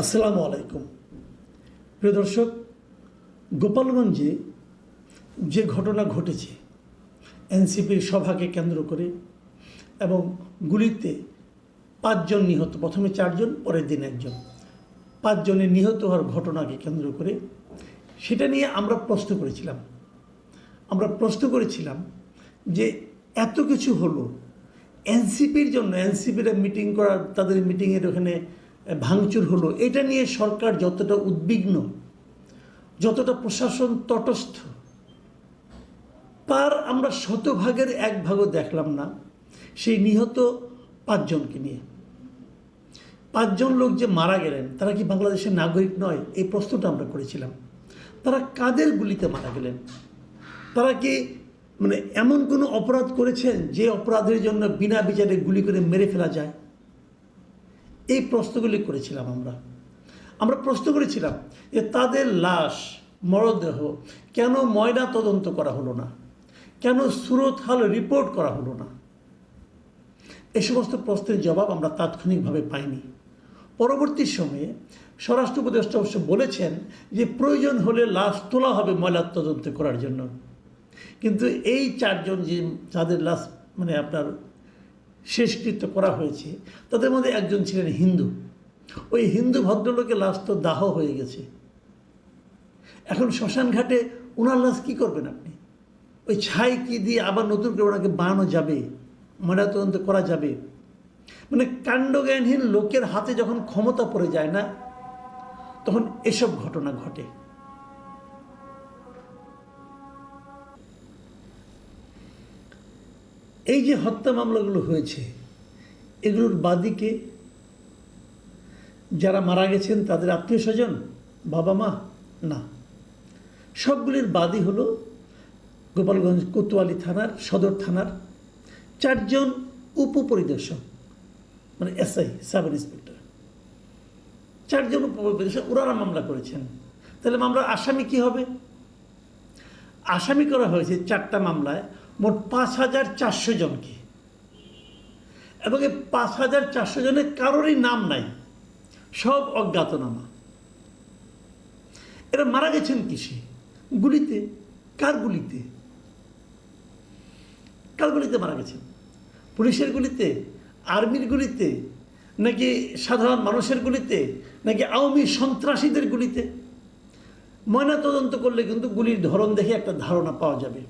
আসসালামু আলাইকুম। প্রিয় দর্শক, গোপালগঞ্জে যে ঘটনা ঘটেছে এনসিপির সভাকে কেন্দ্র করে এবং গুলিতে 5 জন নিহত, প্রথমে 4 জন, পরের দিন 1 জন, 5 জনের নিহত হওয়ার ঘটনাকে কেন্দ্র করে সেটা নিয়ে আমরা প্রশ্ন করেছিলাম যে এত কিছু হলো এনসিপির জন্য, এনসিপিরা মিটিং করার, তাদের মিটিংয়ের ওখানে ভাঙচুর হলো, এটা নিয়ে সরকার যতটা উদ্বিগ্ন, যতটা প্রশাসন তটস্থ, তার আমরা শতভাগের 1 ভাগও দেখলাম না সেই নিহত 5 জনকে নিয়ে। 5 জন লোক যে মারা গেলেন তারা কি বাংলাদেশের নাগরিক নয়? এই প্রশ্নটা আমরা করেছিলাম। তারা কাদের গুলিতে মারা গেলেন? তারা কি এমন কোনো অপরাধ করেছেন যে অপরাধের জন্য বিনা বিচারে গুলি করে মেরে ফেলা যায়? এই প্রশ্নগুলি করেছিলাম আমরা প্রশ্ন করেছিলাম যে তাদের লাশ, মরদেহ কেন ময়না তদন্ত করা হলো না, কেন সুরতহাল রিপোর্ট করা হলো না? এই সমস্ত প্রশ্নের জবাব আমরা তাৎক্ষণিকভাবে পাইনি। পরবর্তী সময়ে স্বরাষ্ট্র উপদেষ্টা অবশ্য বলেছেন যে প্রয়োজন হলে লাশ তোলা হবে ময়না তদন্ত করার জন্য। কিন্তু এই 4 জন যে যাদের লাশ আপনার শেষকৃত্য করা হয়েছে তাদের মধ্যে একজন ছিলেন হিন্দু। ওই হিন্দু ভদ্রলোকের লাশ তো দাহ হয়ে গেছে। এখন শ্মশান ঘাটে ওনার লাশ কী করবেন আপনি? ওই ছাই কি দিয়ে আবার নতুন করে ওনাকে বানানো যাবে, ময়নাতদন্ত করা যাবে? কাণ্ডজ্ঞানহীন লোকের হাতে যখন ক্ষমতা পড়ে যায় না, তখন এসব ঘটনা ঘটে। এই যে হত্যা মামলাগুলো হয়েছে, এগুলোর বাদীকে যারা মারা গেছেন তাদের আত্মীয় স্বজন, বাবা মা না, সবগুলির বাদী হলো গোপালগঞ্জ কোতোয়ালি থানার, সদর থানার 4 জন উপপরিদর্শক, এসআই, সাব ইন্সপেক্টর, 4 জন উপপরিদর্শক, ওনারা মামলা করেছেন। তাহলে মামলার আসামি কি হবে? আসামি করা হয়েছে 4টা মামলায় মোট 5400 জনকে, এবং এই 5400 জনের কারোরই নাম নাই, সব অজ্ঞাতনামা। এরা মারা গেছেন কিসে? গুলিতে। কার গুলিতে? কার গুলিতে মারা গেছেন? পুলিশের গুলিতে, আর্মির গুলিতে, নাকি সাধারণ মানুষের গুলিতে, নাকি আওয়ামী সন্ত্রাসীদের গুলিতে? ময়নাতদন্ত করলে কিন্তু গুলির ধরন দেখে একটা ধারণা পাওয়া যাবে।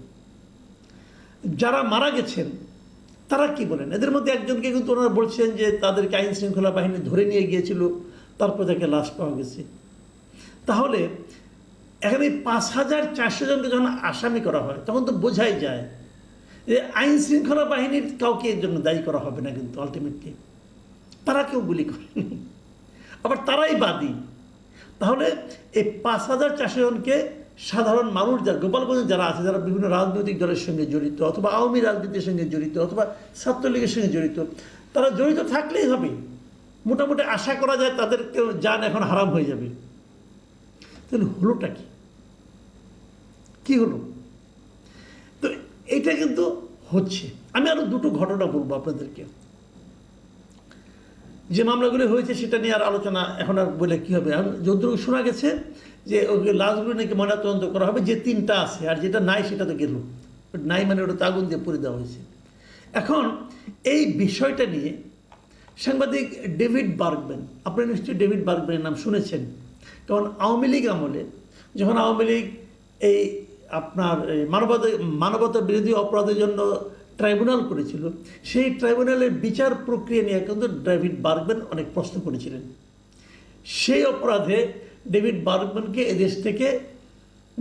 যারা মারা গেছেন তারা কি বলেন? এদের মধ্যে একজনকে কিন্তু ওনারা বলছেন যে তাদেরকে আইন শৃঙ্খলা বাহিনী ধরে নিয়ে গিয়েছিল, তারপর তাকে লাশ পাওয়া গেছে। তাহলে এখানে 5400 জনকে যখন আসামি করা হয় তখন তো বোঝাই যায় যে আইন শৃঙ্খলা বাহিনীর কাউকে এর জন্য দায়ী করা হবে না। কিন্তু আলটিমেটলি তারা কেউ গুলি করেনি, আবার তারাই বাদী। তাহলে এই 5400 জনকে সাধারণ মানুষ, যারা গোপালগঞ্জে যারা আছে, যারা বিভিন্ন রাজনৈতিক দলের সঙ্গে জড়িত, অথবা আওয়ামী রাজনীতির সঙ্গে জড়িত, অথবা ছাত্রলীগের সঙ্গে জড়িত, তারা জড়িত থাকলেই হবে। মোটামুটি আশা করা যায় তাদের কেউ জান এখন হারাম হয়ে যাবে। তাহলে হলোটা কি হলো? তো এটা কিন্তু হচ্ছে। আমি আরও 2টো ঘটনা বলবো আপনাদেরকে। যে মামলাগুলো হয়েছে সেটা নিয়ে আর আলোচনা এখন আর বলে কী হবে। যতটুকু শোনা গেছে যে ওই লাশগুলো নাকি ময়নাতদন্ত করা হবে, যে 3টা আছে, আর যেটা নাই সেটা তো গেল নাই, ওটা তো আগুন দিয়ে পুড়ে দেওয়া হয়েছে। এখন এই বিষয়টা নিয়ে সাংবাদিক ডেভিড বার্গম্যান, আপনি নিশ্চয়ই ডেভিড বার্গম্যানের নাম শুনেছেন। কারণ আওয়ামী লীগ আমলে যখন আওয়ামী লীগ এই আপনার মানবতা বিরোধী অপরাধের জন্য ট্রাইব্যুনাল করেছিল, সেই ট্রাইব্যুনালের বিচার প্রক্রিয়া নিয়ে কিন্তু ডেভিড বার্গম্যান অনেক প্রশ্ন করেছিলেন। সেই অপরাধে ডেভিড বার্গম্যানকে এদেশ থেকে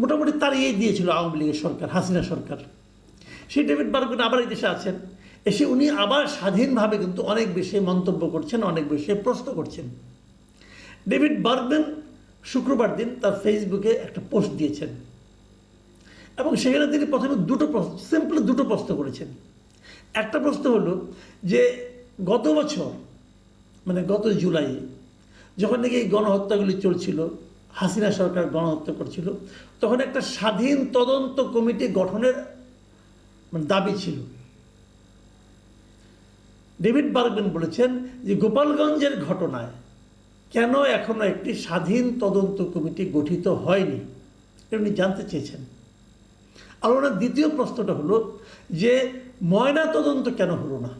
মোটামুটি তাড়িয়ে দিয়েছিল আওয়ামী লীগের সরকার, হাসিনা সরকার। সেই ডেভিড বার্গম্যান আবার এই দেশে আছেন। এসে উনি আবার স্বাধীনভাবে কিন্তু অনেক বিষয়ে মন্তব্য করছেন, অনেক বিষয়ে প্রশ্ন করছেন। ডেভিড বার্গম্যান শুক্রবার দিন তার ফেসবুকে একটা পোস্ট দিয়েছেন, এবং সেখানে তিনি প্রথমে সিম্পলি দুটো প্রশ্ন করেছেন। একটা প্রশ্ন হলো যে গত বছর গত জুলাইয়ে যখন নাকি এই গণহত্যাগুলি চলছিল, হাসিনা সরকার গণহত্যা করছিল, তখন একটা স্বাধীন তদন্ত কমিটি গঠনের দাবি ছিল। ডেভিড বার্গম্যান বলেছেন যে গোপালগঞ্জের ঘটনায় কেন এখনো একটি স্বাধীন তদন্ত কমিটি গঠিত হয়নি, উনি জানতে চেয়েছেন। আর ওনার দ্বিতীয় প্রশ্নটা হলো যে ময়না তদন্ত কেন হলো না,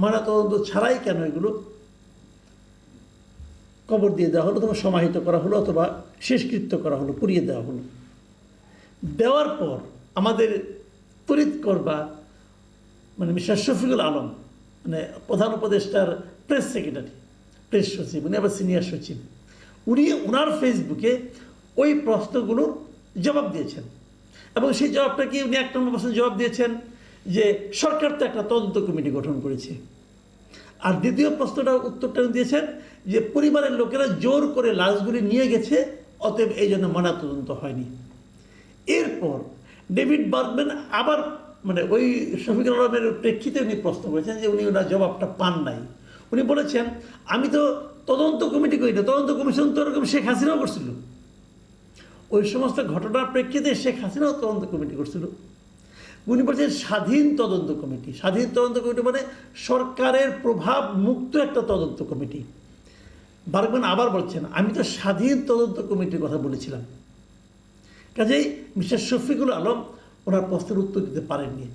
ময়না তদন্ত ছাড়াই কেন এগুলো কবর দিয়ে দেওয়া হলো, অথবা সমাহিত করা হলো, অথবা শেষকৃত্য করা হলো, পুড়িয়ে দেওয়া হলো। দেওয়ার পর আমাদের তড়িৎ করবা মানে মিস্টার শফিকুল আলম, মানে প্রধান উপদেষ্টার প্রেস সেক্রেটারি, প্রেস সচিব, উনি আবার সিনিয়র সচিব, উনি ওনার ফেসবুকে ওই প্রশ্নগুলোর জবাব দিয়েছেন। এবং সেই জবাবটা কি উনি 1 নম্বর প্রশ্নের জবাব দিয়েছেন যে সরকার তো একটা তদন্ত কমিটি গঠন করেছে। আর দ্বিতীয় প্রশ্নটা উত্তরটা দিয়েছেন যে পরিবারের লোকেরা জোর করে লাশগুলি নিয়ে গেছে, অতএব এই জন্য ময়নাতদন্ত হয়নি। এরপর ডেভিড বার্গম্যান আবার মানে ওই শফিকুল আলমের প্রেক্ষিতে উনি প্রশ্ন করেছেন যে উনি ওনার জবাবটা পান নাই। উনি বলেছেন আমি তো তদন্ত কমিটি করি না, তদন্ত কমিশন তো ওরকম শেখ হাসিনাও করছিল, ওই সমস্ত ঘটনার প্রেক্ষিতে শেখ হাসিনাও তদন্ত কমিটি করছিল। উনি বলছেন স্বাধীন তদন্ত কমিটি। স্বাধীন তদন্ত কমিটি মানে সরকারের প্রভাব মুক্ত একটা তদন্ত কমিটি। বারবার আবার বলছেন আমি তো স্বাধীন তদন্ত কমিটির কথা বলেছিলাম। কাজেই মিস্টার শফিকুল আলম ওনার প্রশ্নের উত্তর দিতে পারেননি।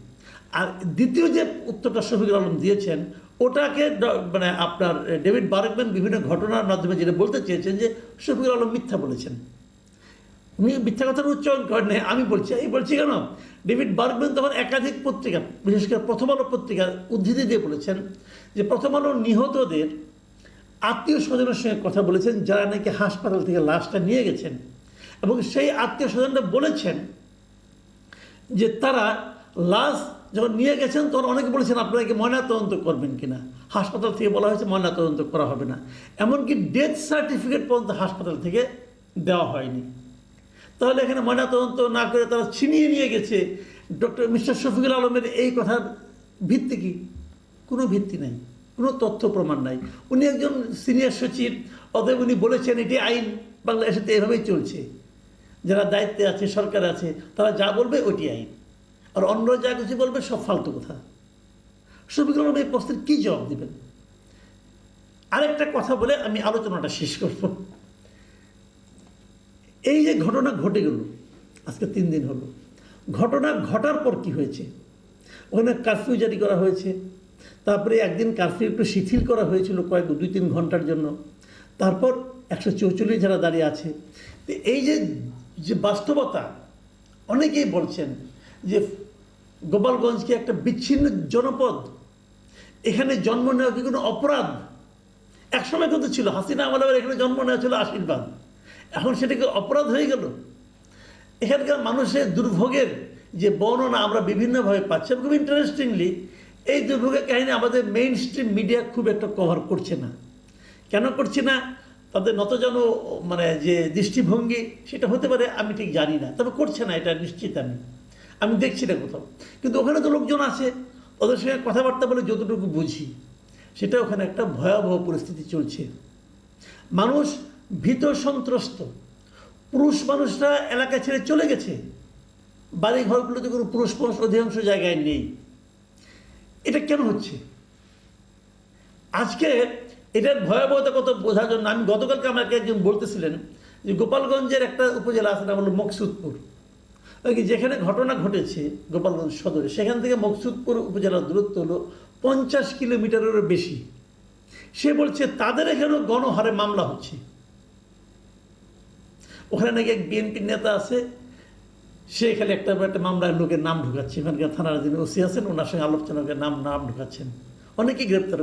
আর দ্বিতীয় যে উত্তরটা শফিকুল আলম দিয়েছেন ওটাকে মানে আপনার ডেভিড বার্গম্যান বিভিন্ন ঘটনার মাধ্যমে যেটা বলতে চেয়েছেন যে শফিকুল আলম মিথ্যা বলেছেন। উনি মিথ্যা কথার উচ্চারণ করেন নাই, আমি বলছি। এই বলছি কেন, ডেভিড বার্গম্যান তখন একাধিক পত্রিকা, বিশেষ করে প্রথম আলো পত্রিকার উদ্ধৃতি দিয়ে বলেছেন যে প্রথম আলোর নিহতদের আত্মীয় স্বজনের সঙ্গে কথা বলেছেন যারা নাকি হাসপাতাল থেকে লাশটা নিয়ে গেছেন, এবং সেই আত্মীয় স্বজনরা বলেছেন যে তারা লাশ যখন নিয়ে গেছেন তখন অনেকে বলেছেন আপনারা কি ময়নাতদন্ত করবেন কিনা। হাসপাতাল থেকে বলা হয়েছে ময়নাতদন্ত করা হবে না, এমনকি ডেথ সার্টিফিকেট পর্যন্ত হাসপাতাল থেকে দেওয়া হয়নি। তাহলে এখানে ময়নাতদন্ত না করে তারা ছিনিয়ে নিয়ে গেছে, মিস্টার শফিকুল আলমের এই কথার ভিত্তি কি? কোনো ভিত্তি নাই, কোনো তথ্য প্রমাণ নাই। উনি একজন সিনিয়র সচিব, অতএব উনি বলেছেন এটি আইন, বাংলাদেশে এভাবেই চলছে, যারা দায়িত্বে আছে সরকার আছে তারা যা বলবে ওইটি আইন, আর অন্য যা কিছু বলবে সব ফালতু কথা। শফিকুল আলম এই প্রশ্নের কী জবাব দেবেন? আরেকটা কথা বলে আমি আলোচনাটা শেষ করব। এই যে ঘটনা ঘটে গেল, আজকে 3 দিন হলো, ঘটনা ঘটার পর কি হয়েছে? ওখানে কারফিউ জারি করা হয়েছে, তারপরে একদিন কারফিউ একটু শিথিল করা হয়েছিল 2-3 ঘন্টার জন্য, তারপর 144 যারা দাঁড়িয়ে আছে। তো এই যে বাস্তবতা, অনেকেই বলছেন যে গোপালগঞ্জকে একটা বিচ্ছিন্ন জনপদ, এখানে জন্ম নেওয়া কি কোনো অপরাধ? একসময় কিন্তু ছিল, হাসিনা আমলের এখানে জন্ম নেওয়া ছিল আশীর্বাদ, এখন সেটাকে অপরাধ হয়ে গেল। এখানকার মানুষের দুর্ভোগের যে বর্ণনা আমরা বিভিন্নভাবে পাচ্ছি, খুব ইন্টারেস্টিংলি এই দুর্ভোগের কাহিনী আমাদের মেইন স্ট্রিম মিডিয়া খুব একটা কভার করছে না। কেন করছে না? তাদের নতজন মানে যে দৃষ্টিভঙ্গি সেটা হতে পারে, আমি ঠিক জানি না, তবে করছে না এটা নিশ্চিত। আমি দেখছি না কোথাও, কিন্তু ওখানে তো লোকজন আছে, ওদের সঙ্গে কথাবার্তা বলে যতটুকু বুঝি সেটা ওখানে একটা ভয়াবহ পরিস্থিতি চলছে। মানুষ ভীত সন্ত্রস্ত, পুরুষ মানুষরা এলাকা ছেড়ে চলে গেছে, বাড়ি ঘরগুলোতে কোনো পুরুষ মানুষ অধিকাংশ জায়গায় নেই। এটা কেন হচ্ছে? আজকে এটার ভয়াবহতা কত বোঝার জন্য আমি গতকালকে আমাকে একজন বলতেছিলেন যে গোপালগঞ্জের একটা উপজেলা আছে, নাম হলো মকসুদপুর, যেখানে ঘটনা ঘটেছে গোপালগঞ্জ সদরে, সেখান থেকে মকসুদপুর উপজেলার দূরত্ব হলো 50 কিলোমিটারেরও বেশি। সে বলছে তাদের এখানেও গণহারে মামলা হচ্ছে। ওখানে নাকি এক বিএনপির নেতা আছে, সে এখানে একটা মামলায় লোকের নাম ঢুকাচ্ছে, এখানকার থানার যিনি ওসি আছেন ওনার সঙ্গে আলোচনা করে নাম ঢুকাচ্ছেন, অনেকেই গ্রেপ্তার